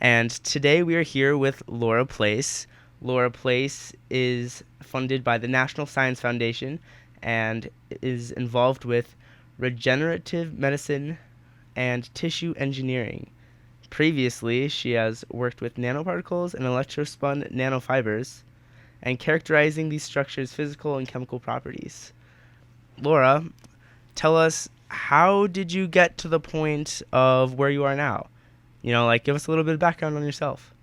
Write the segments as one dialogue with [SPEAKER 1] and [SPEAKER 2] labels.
[SPEAKER 1] And today we are here with Laura Place. Laura Place is funded by the National Science Foundation and is involved with regenerative medicine and tissue engineering. Previously, she has worked with nanoparticles and electrospun nanofibers and characterizing these structures' physical and chemical properties. Laura, tell us, how did you get to the point of where you are now? Give us a little bit of background on yourself.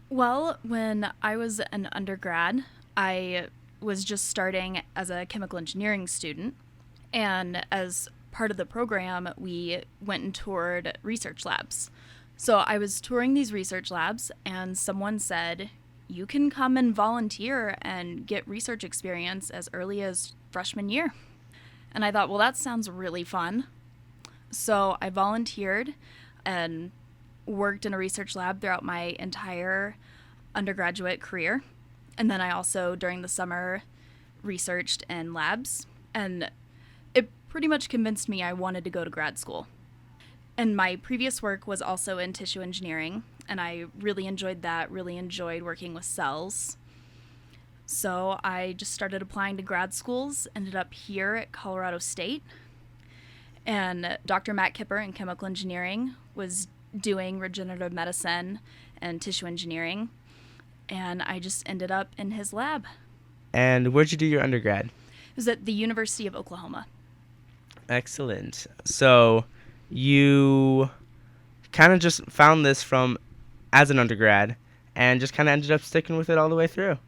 [SPEAKER 2] Well, when I was an undergrad, I was just starting as a chemical engineering student. And as part of the program, we went and toured research labs. So I was touring these research labs, and someone said, you can come and volunteer and get research experience as early as freshman year. And I thought, well, that sounds really fun. So I volunteered and worked in a research lab throughout my entire undergraduate career. And then I also, during the summer, researched in labs. And it pretty much convinced me I wanted to go to grad school. And my previous work was also in tissue engineering, and I really enjoyed that, really enjoyed working with cells. So I just started applying to grad schools, ended up here at Colorado State. And Dr. Matt Kipper in chemical engineering was doing regenerative medicine and tissue engineering, and I just ended up in his lab.
[SPEAKER 1] And where'd you do your undergrad?
[SPEAKER 2] It was at the University of Oklahoma.
[SPEAKER 1] Excellent. So you kind of just found this from as an undergrad and just kind of ended up sticking with it all the way through.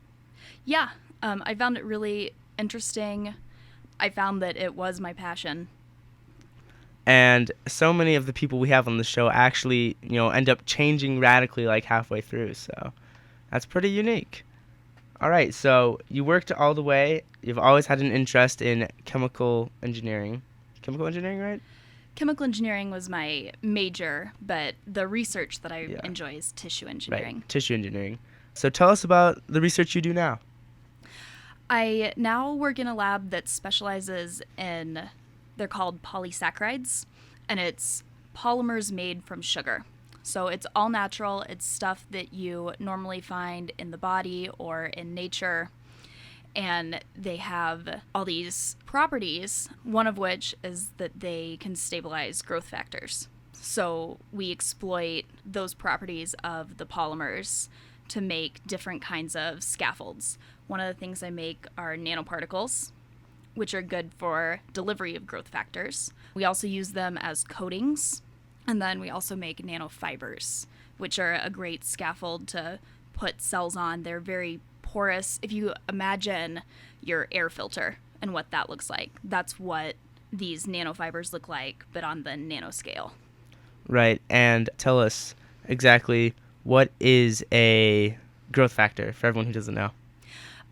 [SPEAKER 2] Yeah, I found it really interesting. I found that it was my passion.
[SPEAKER 1] And so many of the people we have on the show actually, end up changing radically like halfway through. So that's pretty unique. All right, so you worked all the way. You've always had an interest in chemical engineering. Chemical engineering, right?
[SPEAKER 2] Chemical engineering was my major, but the research that I enjoy is tissue engineering.
[SPEAKER 1] Right, tissue engineering. So tell us about the research you do now.
[SPEAKER 2] I now work in a lab that specializes in, they're called polysaccharides, and it's polymers made from sugar. So it's all natural. It's stuff that you normally find in the body or in nature. And they have all these properties, one of which is that they can stabilize growth factors. So we exploit those properties of the polymers to make different kinds of scaffolds. One of the things I make are nanoparticles, which are good for delivery of growth factors. We also use them as coatings, and then we also make nanofibers, which are a great scaffold to put cells on. They're very porous. If you imagine your air filter and what that looks like, that's what these nanofibers look like, but on the nanoscale.
[SPEAKER 1] Right, and tell us exactly, what is a growth factor for everyone who doesn't know?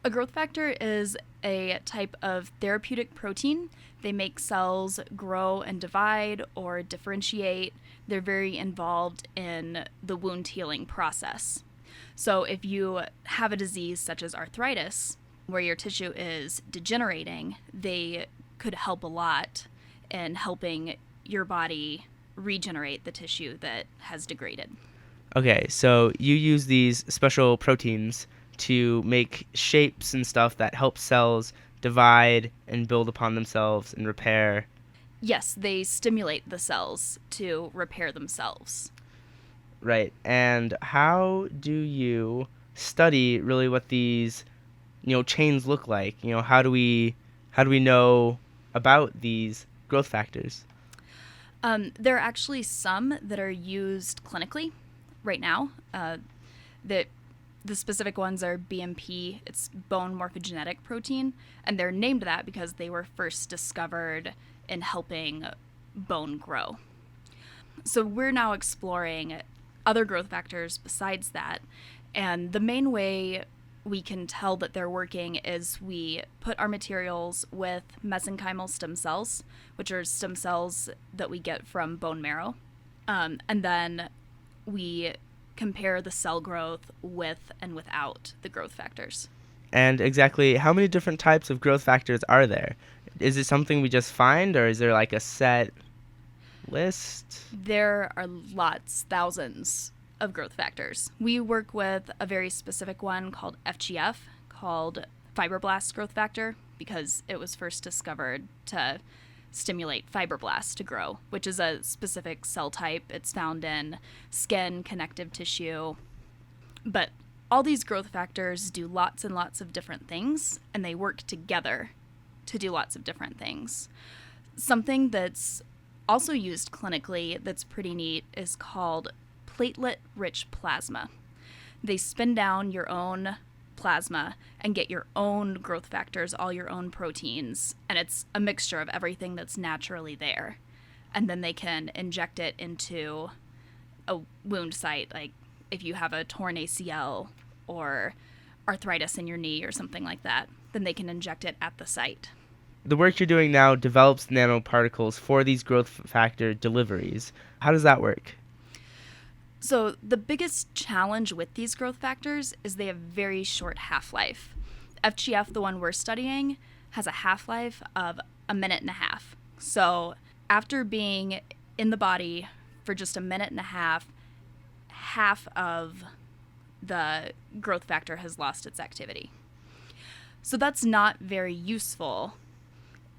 [SPEAKER 2] A growth factor is a type of therapeutic protein. They make cells grow and divide or differentiate. They're very involved in the wound healing process. So if you have a disease such as arthritis, where your tissue is degenerating, they could help a lot in helping your body regenerate the tissue that has degraded.
[SPEAKER 1] Okay, so you use these special proteins to make shapes and stuff that help cells divide and build upon themselves and repair.
[SPEAKER 2] Yes, they stimulate the cells to repair themselves.
[SPEAKER 1] Right, and how do you study really what these, chains look like? How do we know about these growth factors?
[SPEAKER 2] There are actually some that are used clinically right now. The specific ones are BMP, it's bone morphogenetic protein, and they're named that because they were first discovered in helping bone grow. So we're now exploring other growth factors besides that, and the main way we can tell that they're working is we put our materials with mesenchymal stem cells, which are stem cells that we get from bone marrow, and then we compare the cell growth with and without the growth factors.
[SPEAKER 1] And exactly how many different types of growth factors are there? Is it something we just find, or is there like a set list?
[SPEAKER 2] There are lots, thousands of growth factors. We work with a very specific one called FGF, called fibroblast growth factor, because it was first discovered to stimulate fibroblasts to grow, which is a specific cell type. It's found in skin, connective tissue. But all these growth factors do lots and lots of different things, and they work together to do lots of different things. Something that's also used clinically that's pretty neat is called platelet-rich plasma. They spin down your own plasma and get your own growth factors, all your own proteins, and it's a mixture of everything that's naturally there. And then they can inject it into a wound site, like if you have a torn ACL or arthritis in your knee or something like that, then they can inject it at the site.
[SPEAKER 1] The work you're doing now develops nanoparticles for these growth factor deliveries. How does that work?
[SPEAKER 2] So the biggest challenge with these growth factors is they have very short half-life. FGF, the one we're studying, has a half-life of a minute and a half. So after being in the body for just a minute and a half of the growth factor has lost its activity. So that's not very useful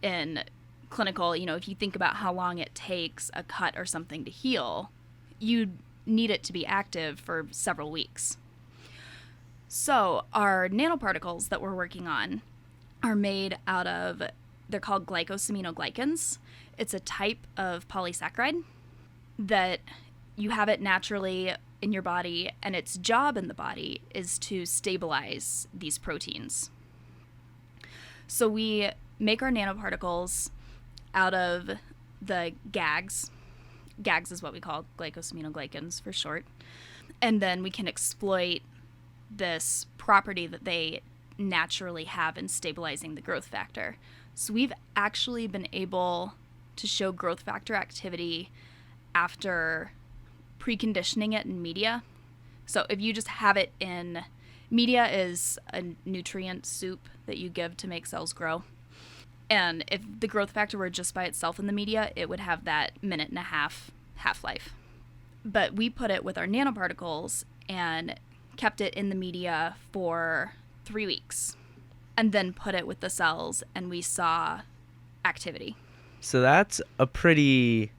[SPEAKER 2] in clinical. If you think about how long it takes a cut or something to heal, you need it to be active for several weeks. So our nanoparticles that we're working on are made out of, they're called glycosaminoglycans. It's a type of polysaccharide that you have it naturally in your body, and its job in the body is to stabilize these proteins. So we make our nanoparticles out of the GAGs. GAGs is what we call glycosaminoglycans for short. And then we can exploit this property that they naturally have in stabilizing the growth factor. So we've actually been able to show growth factor activity after preconditioning it in media. So if you just have it in media, is a nutrient soup that you give to make cells grow. And if the growth factor were just by itself in the media, it would have that minute and a half half-life. But we put it with our nanoparticles and kept it in the media for 3 weeks, and then put it with the cells, and we saw activity.
[SPEAKER 1] So that's a pretty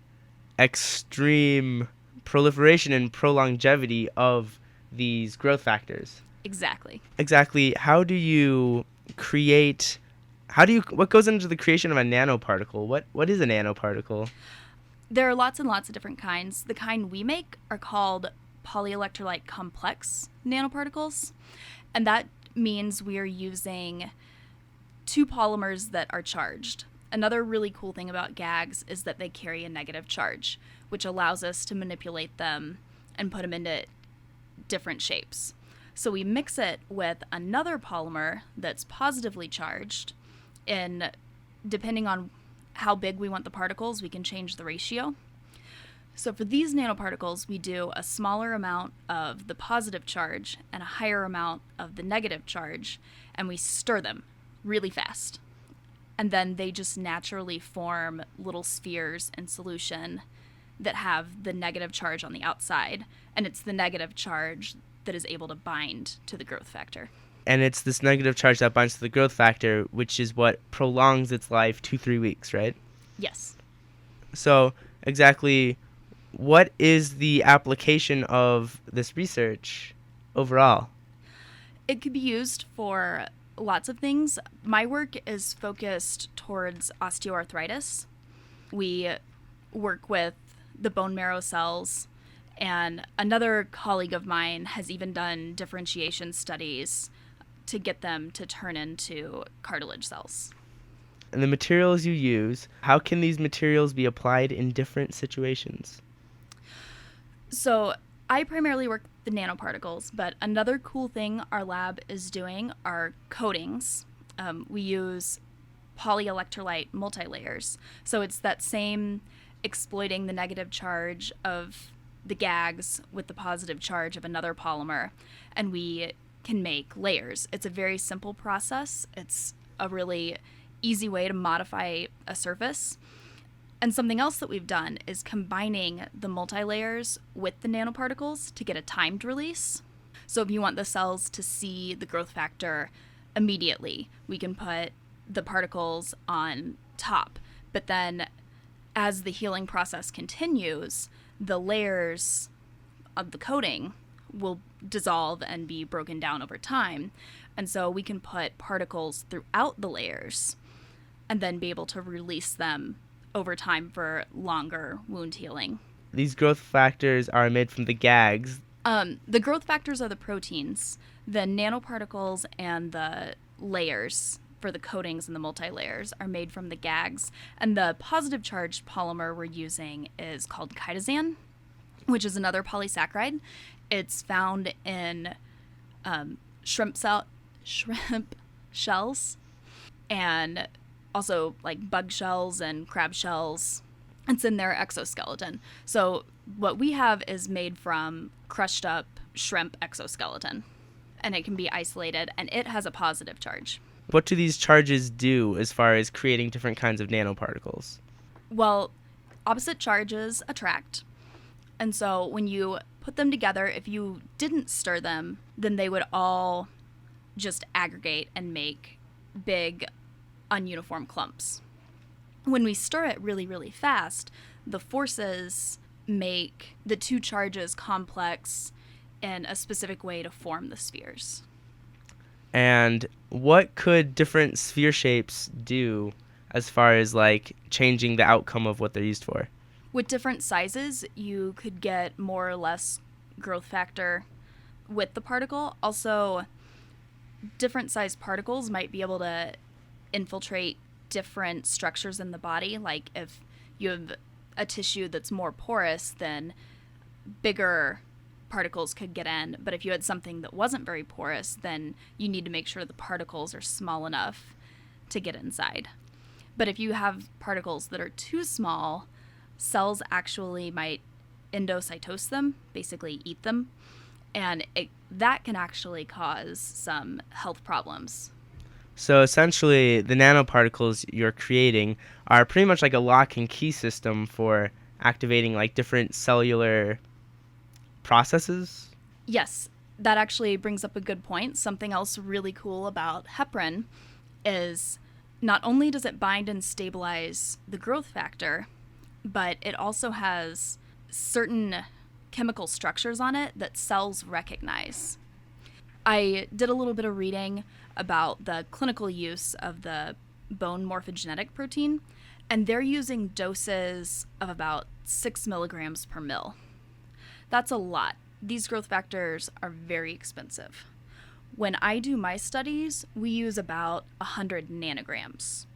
[SPEAKER 1] extreme proliferation and prolongevity of these growth factors.
[SPEAKER 2] Exactly.
[SPEAKER 1] How do you what goes into the creation of a nanoparticle? What is a nanoparticle?
[SPEAKER 2] There are lots and lots of different kinds. The kind we make are called polyelectrolyte complex nanoparticles, and that means we are using two polymers that are charged. Another really cool thing about GAGs is that they carry a negative charge, which allows us to manipulate them and put them into different shapes. So we mix it with another polymer that's positively charged, and depending on how big we want the particles, we can change the ratio. So for these nanoparticles, we do a smaller amount of the positive charge and a higher amount of the negative charge, and we stir them really fast. And then they just naturally form little spheres in solution that have the negative charge on the outside, and it's the negative charge that is able to bind to the growth factor.
[SPEAKER 1] And it's this negative charge that binds to the growth factor, which is what prolongs its life 2-3 weeks, right?
[SPEAKER 2] Yes.
[SPEAKER 1] So exactly what is the application of this research overall?
[SPEAKER 2] It could be used for lots of things. My work is focused towards osteoarthritis. We work with the bone marrow cells, and another colleague of mine has even done differentiation studies to get them to turn into cartilage cells.
[SPEAKER 1] And the materials you use, how can these materials be applied in different situations?
[SPEAKER 2] So I primarily work with the nanoparticles, but another cool thing our lab is doing are coatings. We use polyelectrolyte multilayers. So it's that same exploiting the negative charge of the GAGs with the positive charge of another polymer, and we can make layers. It's a very simple process. It's a really easy way to modify a surface. And something else that we've done is combining the multilayers with the nanoparticles to get a timed release. So if you want the cells to see the growth factor immediately, we can put the particles on top. But then as the healing process continues, the layers of the coating will dissolve and be broken down over time. And so we can put particles throughout the layers and then be able to release them over time for longer wound healing.
[SPEAKER 1] These growth factors are made from the gags.
[SPEAKER 2] The growth factors are the proteins. The nanoparticles and the layers for the coatings and the multi-layers are made from the gags. And the positive charged polymer we're using is called chitosan, which is another polysaccharide. It's found in shrimp shells and also like bug shells and crab shells. It's in their exoskeleton. So what we have is made from crushed up shrimp exoskeleton, and it can be isolated, and it has a positive charge.
[SPEAKER 1] What do these charges do as far as creating different kinds of nanoparticles?
[SPEAKER 2] Well, opposite charges attract. And so when you put them together, if you didn't stir them, then they would all just aggregate and make big, ununiform clumps. When we stir it really, really fast, the forces make the two charges complex in a specific way to form the spheres.
[SPEAKER 1] And what could different sphere shapes do as far as like changing the outcome of what they're used for?
[SPEAKER 2] With different sizes, you could get more or less growth factor with the particle. Also, different size particles might be able to infiltrate different structures in the body. Like if you have a tissue that's more porous, then bigger particles could get in. But if you had something that wasn't very porous, then you need to make sure the particles are small enough to get inside. But if you have particles that are too small, cells actually might endocytose them, basically eat them, and that can actually cause some health problems.
[SPEAKER 1] So essentially, the nanoparticles you're creating are pretty much like a lock and key system for activating like different cellular processes?
[SPEAKER 2] Yes, that actually brings up a good point. Something else really cool about heparin is not only does it bind and stabilize the growth factor, but it also has certain chemical structures on it that cells recognize. I did a little bit of reading about the clinical use of the bone morphogenetic protein, and they're using doses of about 6 milligrams per mil. That's a lot. These growth factors are very expensive. When I do my studies, we use about 100 nanograms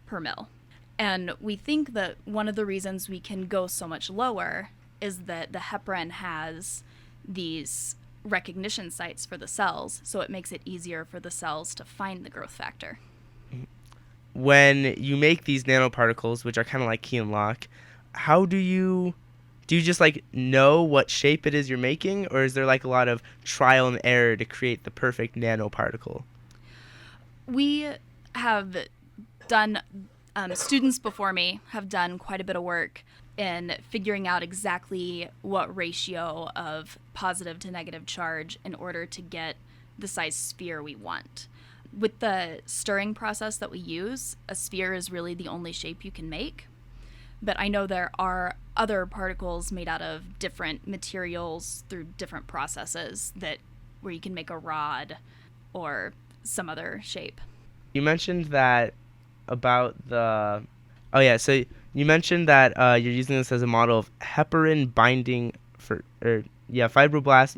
[SPEAKER 2] per mil. And we think that one of the reasons we can go so much lower is that the heparin has these recognition sites for the cells, so it makes it easier for the cells to find the growth factor.
[SPEAKER 1] When you make these nanoparticles, which are kind of like key and lock, how do you just like know what shape it is you're making, or is there like a lot of trial and error to create the perfect nanoparticle?
[SPEAKER 2] We have done, students before me have done quite a bit of work in figuring out exactly what ratio of positive to negative charge in order to get the size sphere we want. With the stirring process that we use, a sphere is really the only shape you can make. But I know there are other particles made out of different materials through different processes where you can make a rod or some other shape.
[SPEAKER 1] You mentioned that about the... Oh, yeah, so you mentioned that you're using this as a model of heparin binding fibroblast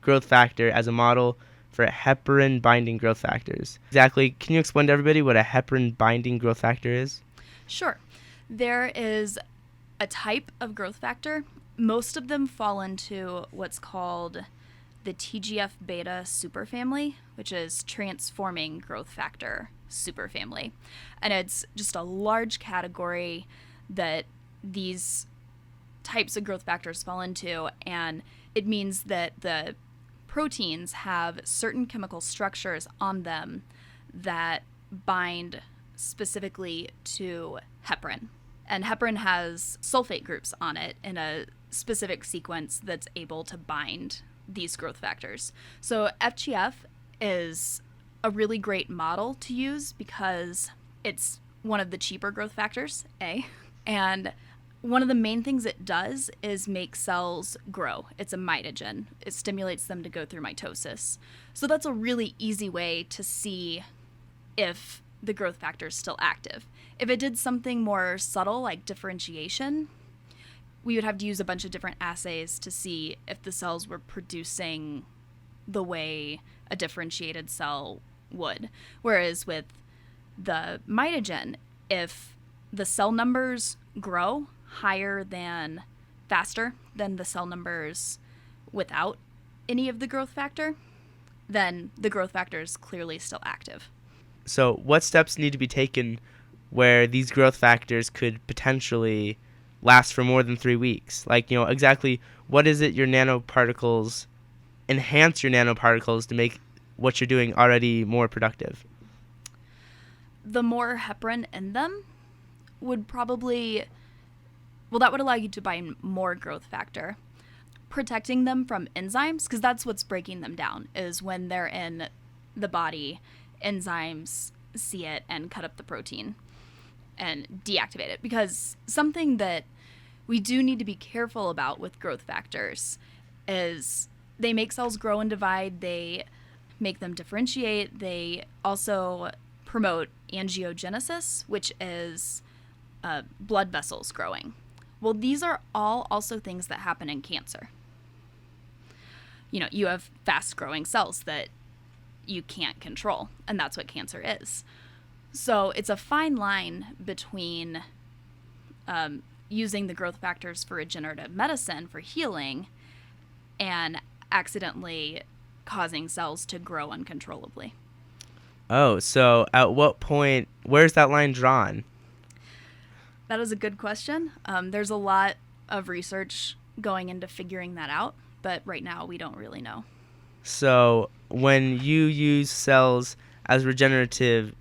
[SPEAKER 1] growth factor as a model for heparin binding growth factors. Exactly. Can you explain to everybody what a heparin binding growth factor is?
[SPEAKER 2] Sure. There is a type of growth factor. Most of them fall into what's called the TGF-beta superfamily, which is transforming growth factor superfamily. And it's just a large category that these types of growth factors fall into, and it means that the proteins have certain chemical structures on them that bind specifically to heparin. And heparin has sulfate groups on it in a specific sequence that's able to bind these growth factors. So FGF is a really great model to use because it's one of the cheaper growth factors, A. And one of the main things it does is make cells grow. It's a mitogen. It stimulates them to go through mitosis. So that's a really easy way to see if the growth factor is still active. If it did something more subtle, like differentiation, we would have to use a bunch of different assays to see if the cells were producing the way a differentiated cell would. Whereas with the mitogen, if the cell numbers grow faster than the cell numbers without any of the growth factor, then the growth factor is clearly still active.
[SPEAKER 1] So what steps need to be taken where these growth factors could potentially last for more than 3 weeks? Like, exactly what is it your nanoparticles enhance your nanoparticles to make what you're doing already more productive?
[SPEAKER 2] The more heparin in them would probably, that would allow you to bind more growth factor. Protecting them from enzymes, because that's what's breaking them down, is when they're in the body, enzymes see it and cut up the protein and deactivate it. Because something that we do need to be careful about with growth factors is they make cells grow and divide, they make them differentiate, they also promote angiogenesis, which is blood vessels growing. Well, these are all also things that happen in cancer. You have fast-growing cells that you can't control, and that's what cancer is. So it's a fine line between using the growth factors for regenerative medicine for healing and accidentally causing cells to grow uncontrollably.
[SPEAKER 1] Oh, so at what point, where's that line drawn?
[SPEAKER 2] That is a good question. There's a lot of research going into figuring that out, but right now we don't really know.
[SPEAKER 1] So when you use cells as regenerative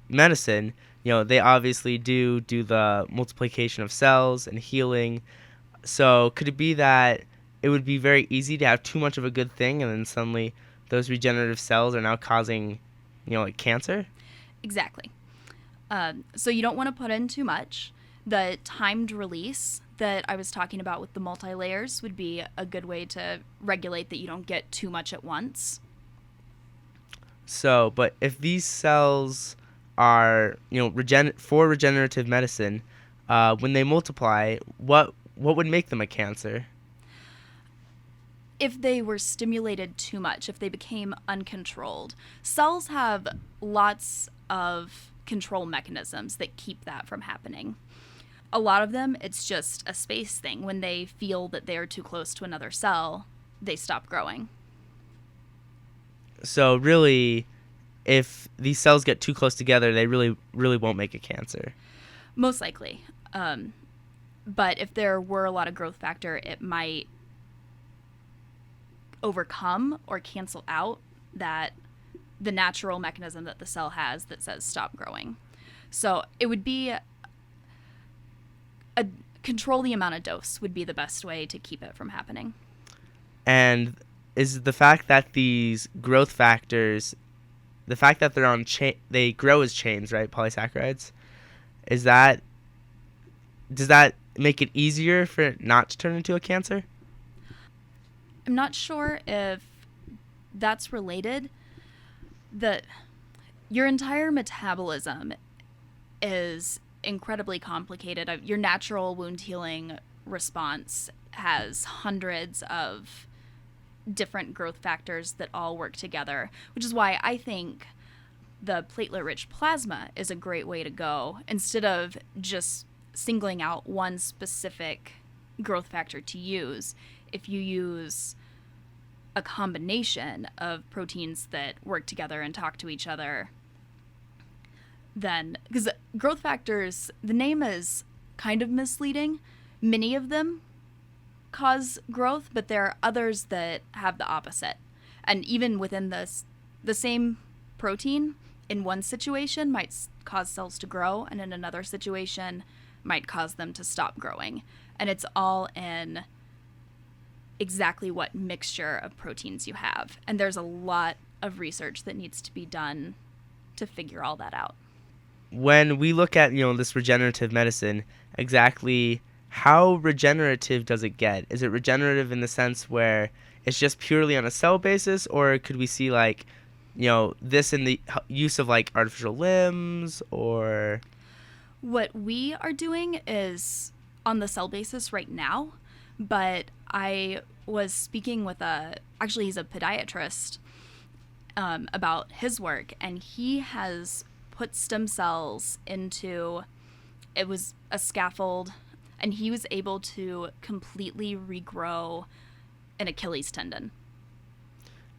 [SPEAKER 1] medicine, they obviously do the multiplication of cells and healing. So could it be that it would be very easy to have too much of a good thing and then suddenly those regenerative cells are now causing, like cancer?
[SPEAKER 2] Exactly. So you don't want to put in too much. The timed release that I was talking about with the multi-layers would be a good way to regulate that you don't get too much at once.
[SPEAKER 1] So, but if these cells are, for regenerative medicine, when they multiply, what would make them a cancer?
[SPEAKER 2] If they were stimulated too much, if they became uncontrolled. Cells have lots of control mechanisms that keep that from happening. A lot of them, it's just a space thing. When they feel that they are too close to another cell, they stop growing.
[SPEAKER 1] So really, if these cells get too close together, they really, really won't make a cancer.
[SPEAKER 2] Most likely. But if there were a lot of growth factor, it might overcome or cancel out the natural mechanism that the cell has that says stop growing. So it would be control the amount of dose would be the best way to keep it from happening.
[SPEAKER 1] And is the fact that these growth factors, the fact that they're on they grow as chains, right? Polysaccharides. Does that make it easier for it not to turn into a cancer?
[SPEAKER 2] I'm not sure if that's related. Your entire metabolism is incredibly complicated. Your natural wound healing response has hundreds of different growth factors that all work together, which is why I think the platelet-rich plasma is a great way to go instead of just singling out one specific growth factor to use. If you use a combination of proteins that work together and talk to each other, then, because growth factors, the name is kind of misleading. Many of them cause growth, but there are others that have the opposite. And even within the same protein, in one situation might cause cells to grow, and in another situation might cause them to stop growing. And it's all in exactly what mixture of proteins you have. And there's a lot of research that needs to be done to figure all that out.
[SPEAKER 1] When we look at, this regenerative medicine, exactly how regenerative does it get? Is it regenerative in the sense where it's just purely on a cell basis, or could we see this in the use of artificial limbs or?
[SPEAKER 2] What we are doing is on the cell basis right now, but I was speaking with actually he's a podiatrist about his work, and he has put stem cells into, it was a scaffold, and he was able to completely regrow an Achilles tendon.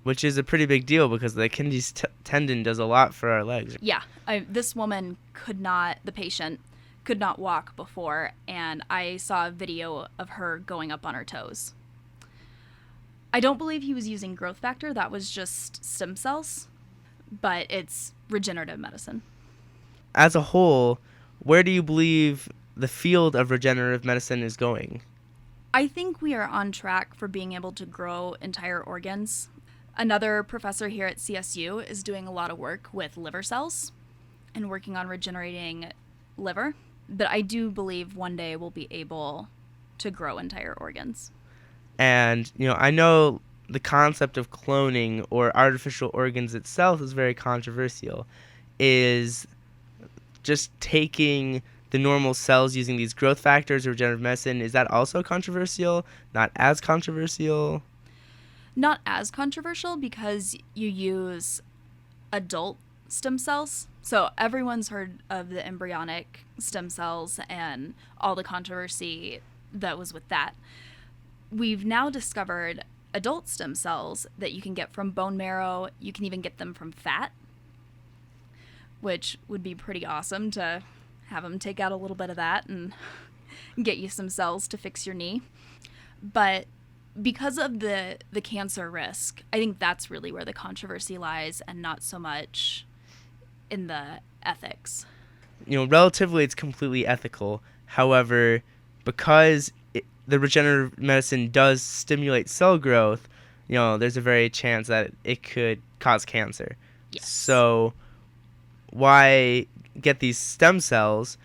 [SPEAKER 1] Which is a pretty big deal because the Achilles tendon does a lot for our legs.
[SPEAKER 2] Yeah, this woman the patient could not walk before, and I saw a video of her going up on her toes. I don't believe he was using growth factor, that was just stem cells, but it's regenerative medicine.
[SPEAKER 1] As a whole, where do you believe the field of regenerative medicine is going?
[SPEAKER 2] I think we are on track for being able to grow entire organs. Another professor here at CSU is doing a lot of work with liver cells and working on regenerating liver. But I do believe one day we'll be able to grow entire organs.
[SPEAKER 1] And, I know the concept of cloning or artificial organs itself is very controversial. Is just taking the normal cells using these growth factors or regenerative medicine, is that also controversial? Not as controversial?
[SPEAKER 2] Not as controversial because you use adult stem cells. So everyone's heard of the embryonic stem cells and all the controversy that was with that. We've now discovered adult stem cells that you can get from bone marrow. You can even get them from fat, which would be pretty awesome to have them take out a little bit of that and get you some cells to fix your knee. But because of the cancer risk, I think that's really where the controversy lies, and not so much in the ethics.
[SPEAKER 1] Relatively it's completely ethical. However, because the regenerative medicine does stimulate cell growth, there's a very chance that it could cause cancer.
[SPEAKER 2] Yes.
[SPEAKER 1] So why get these stem cells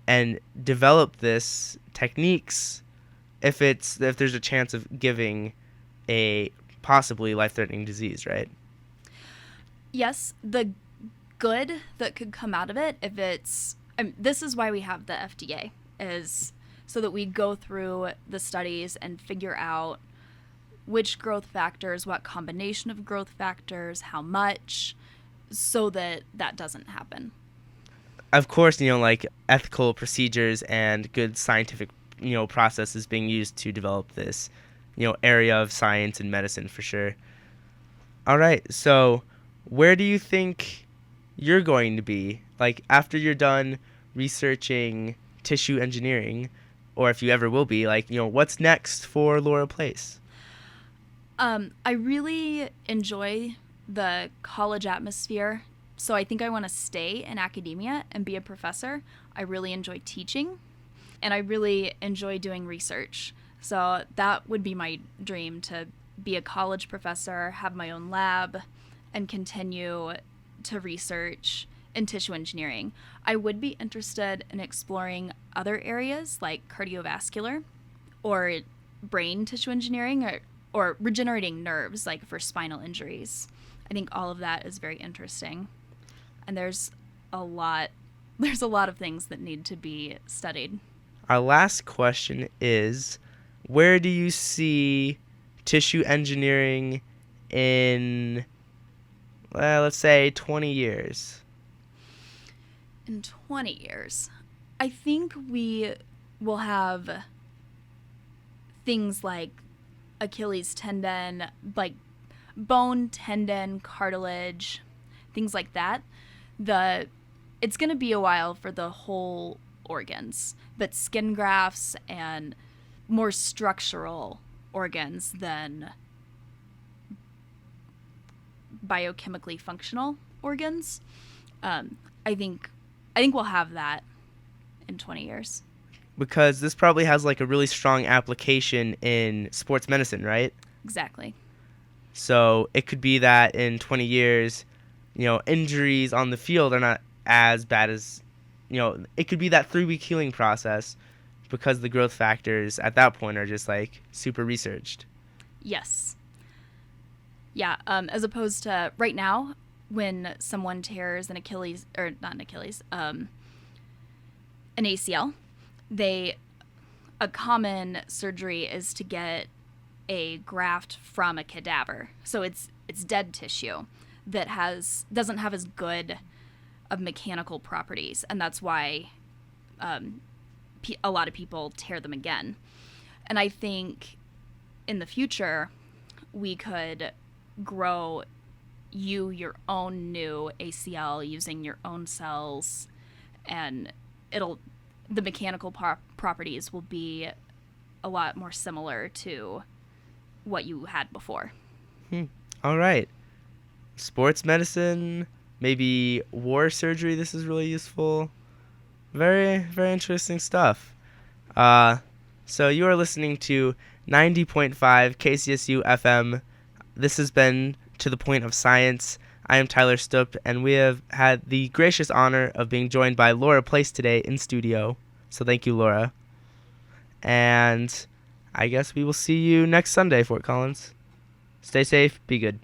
[SPEAKER 1] and develop this techniques if there's a chance of giving a possibly life-threatening disease, right?
[SPEAKER 2] Yes, the good that could come out of it, this is why we have the FDA, is so that we go through the studies and figure out which growth factors, what combination of growth factors, how much, so that doesn't happen.
[SPEAKER 1] Of course, ethical procedures and good scientific, processes being used to develop this, area of science and medicine for sure. All right, so where do you think you're going to be? After you're done researching tissue engineering, or if you ever will be, what's next for Laura Place?
[SPEAKER 2] I really enjoy the college atmosphere, so I think I want to stay in academia and be a professor. I really enjoy teaching, and I really enjoy doing research. So that would be my dream, to be a college professor, have my own lab, and continue to research in tissue engineering. I would be interested in exploring other areas like cardiovascular or brain tissue engineering, or regenerating nerves, like for spinal injuries. I think all of that is very interesting. And there's a lot of things that need to be studied.
[SPEAKER 1] Our last question is, where do you see tissue engineering in, let's say, 20 years?
[SPEAKER 2] In 20 years, I think we will have things like Achilles tendon, like bone, tendon, cartilage, things like that. It's going to be a while for the whole organs, but skin grafts and more structural organs than biochemically functional organs. I think we'll have that in 20 years.
[SPEAKER 1] because this probably has like a really strong application in sports medicine, right?
[SPEAKER 2] Exactly.
[SPEAKER 1] So it could be that in 20 years, injuries on the field are not as bad as, it could be that 3-week healing process because the growth factors at that point are just like super researched.
[SPEAKER 2] Yes. Yeah, as opposed to right now, when someone tears an Achilles, or not an Achilles, an ACL, a common surgery is to get a graft from a cadaver. So it's dead tissue that doesn't have as good of mechanical properties, and that's why a lot of people tear them again. And I think in the future we could grow your own new ACL using your own cells, and the mechanical properties will be a lot more similar to what you had before.
[SPEAKER 1] All right. Sports medicine, maybe war surgery. This is really useful. Very, very interesting stuff. So you are listening to 90.5 KCSU FM. This has been To the Point of Science. I am Tyler Stupp, and we have had the gracious honor of being joined by Laura Place today in studio. So thank you, Laura. And I guess we will see you next Sunday, Fort Collins. Stay safe, be good.